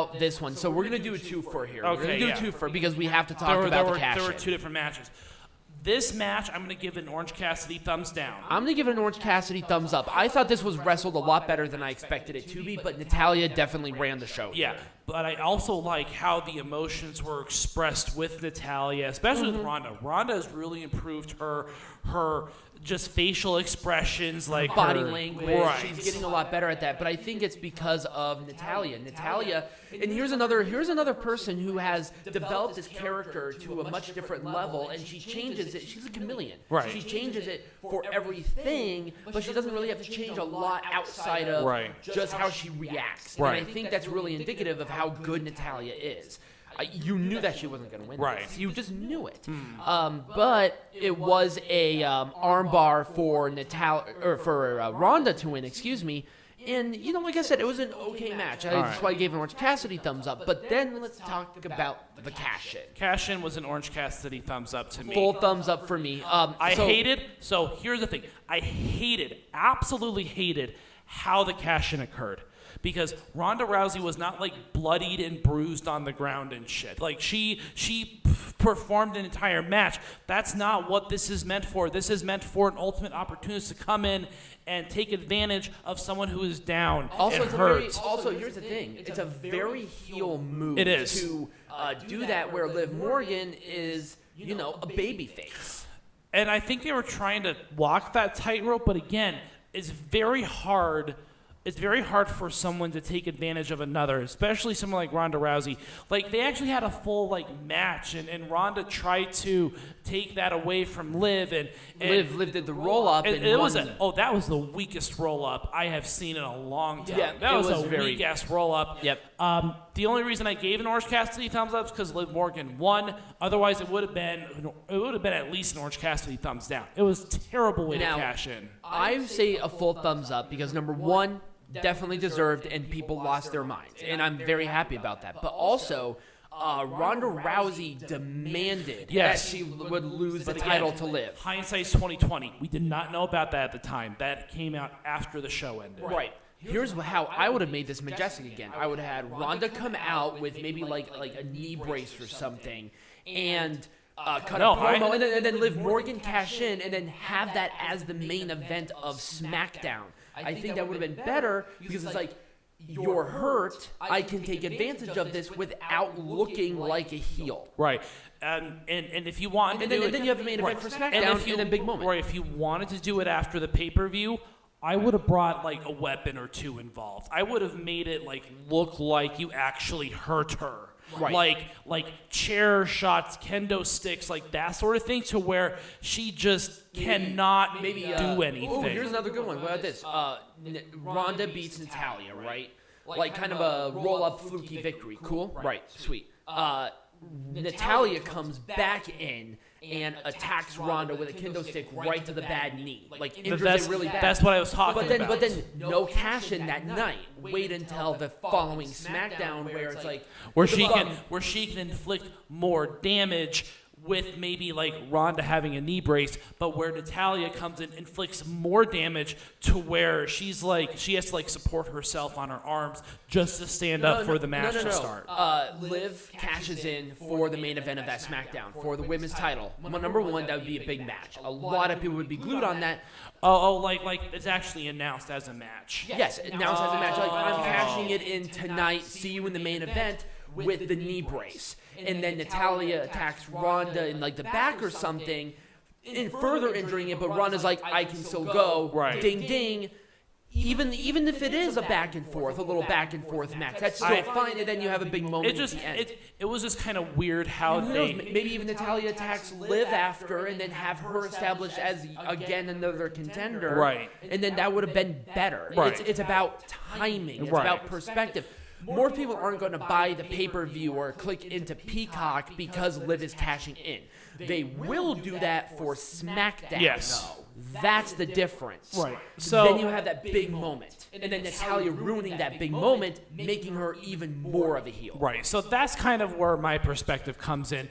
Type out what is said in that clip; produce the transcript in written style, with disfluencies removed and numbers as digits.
about this one. So we're going to do a two-fer here. Okay, we're going to do a two-fer because we have to talk about the cash-in. There were two different matches. This match, I'm going to give an Orange Cassidy thumbs down. I'm going to give it an Orange Cassidy thumbs up. I thought this was wrestled a lot better than I expected it to be, but Natalya definitely ran the show. Yeah, but I also like how the emotions were expressed with Natalya, especially with Ronda. Ronda has really improved her just facial expressions, like body her language. Right. She's getting a lot better at that, but I think it's because of Natalya. And here's another person who has developed this character to a much different level, and she changes it. She's a chameleon. Right. She changes it for everything, but she doesn't really have to change a lot outside of just how she reacts. Right. And I think that's really indicative of how good Natalya is. You knew that she wasn't going to win. Right. This. You just knew it. But it was a armbar for Ronda to win. Excuse me. And like I said, it was an okay match. That's why I gave Orange Cassidy thumbs up. But then let's talk about the cash-in. Cash-in was an Orange Cassidy thumbs up to me. Full thumbs up for me. So here's the thing. I absolutely hated how the cash-in occurred. Because Ronda Rousey was not like bloodied and bruised on the ground and shit. Like she performed an entire match. That's not what this is meant for. This is meant for an ultimate opportunist to come in and take advantage of someone who is down and hurt. Also, here's the thing. It's a very heel move. It is. To do that where Liv Morgan is, a baby face. And I think they were trying to walk that tightrope, but again, it's very hard. It's very hard for someone to take advantage of another, especially someone like Ronda Rousey. Like, they actually had a full, match, and Ronda tried to take that away from Liv. And Liv did the roll-up. That was the weakest roll-up I have seen in a long time. Yeah, that was a weak-ass roll-up. Yep. The only reason I gave an Orange Cassidy thumbs up is because Liv Morgan won. Otherwise, it would have been at least an Orange Cassidy thumbs down. It was a terrible way to cash in. I would say a full thumbs up because, number one, definitely deserved, and people lost their minds. And I'm very happy about that. But also, Ronda Rousey demanded that she would lose the title to Liv. Hindsight's 2020. We did not know about that at the time. That came out after the show ended. Right. Here's how I would have made this majestic again. I would have had Ronda come out with maybe like a knee brace or something, and cut a promo, and then Liv Morgan cash in, and then have that as the main event of SmackDown. I think that would have been better because it's like, you're hurt, I can take advantage of this without looking like a heel. Right. And if you want to do it... And then you have the main event for SmackDown and then big moment. Or if you wanted to do it after the pay-per-view, I would have brought a weapon or two involved. I would have made it look like you actually hurt her. Right. Like chair shots, kendo sticks, like that sort of thing, to where she just cannot do anything. Oh, here's another good one. What about this? Ronda beats Natalya, right? Like kind of a roll-up fluky victory. Cool? Right. Sweet. Natalya comes back in and attacks Ronda with a kendo stick right to the bad knee. Injures it really bad. That's what I was talking about. But then no cash in that night. Wait until the following SmackDown where it's like... Where she can inflict more damage with maybe Ronda having a knee brace, but where Natalya comes in and inflicts more damage to where she has to support herself on her arms just to stand up for the match to start. Liv cashes in for the main event of that SmackDown for the women's title. Number one, that would be a big match. A lot of people would be glued on that. Like it's actually announced as a match. Yes, announced as a match. I'm cashing it in tonight. See you in the main event with the knee brace. And then Natalya attacks Ronda in the back or something, and further injuring it. But Ronda's like, I can still go. Right. Ding ding. Even if it is a little back and forth match, that's still fine. And then you have a big moment at the end. It was just kind of weird how maybe even Natalya attacks Liv after, and then have her established as again another contender. Right. And then that would have been better. Right. It's about timing. It's about perspective. More people aren't going to buy the pay-per-view or click into Peacock because Liv is cashing in. They will do that for SmackDown. Yes. That's the difference. Right. So then you have that big moment. And then Natalya ruining that big moment, making her even more of a heel. Right. So that's kind of where my perspective comes in.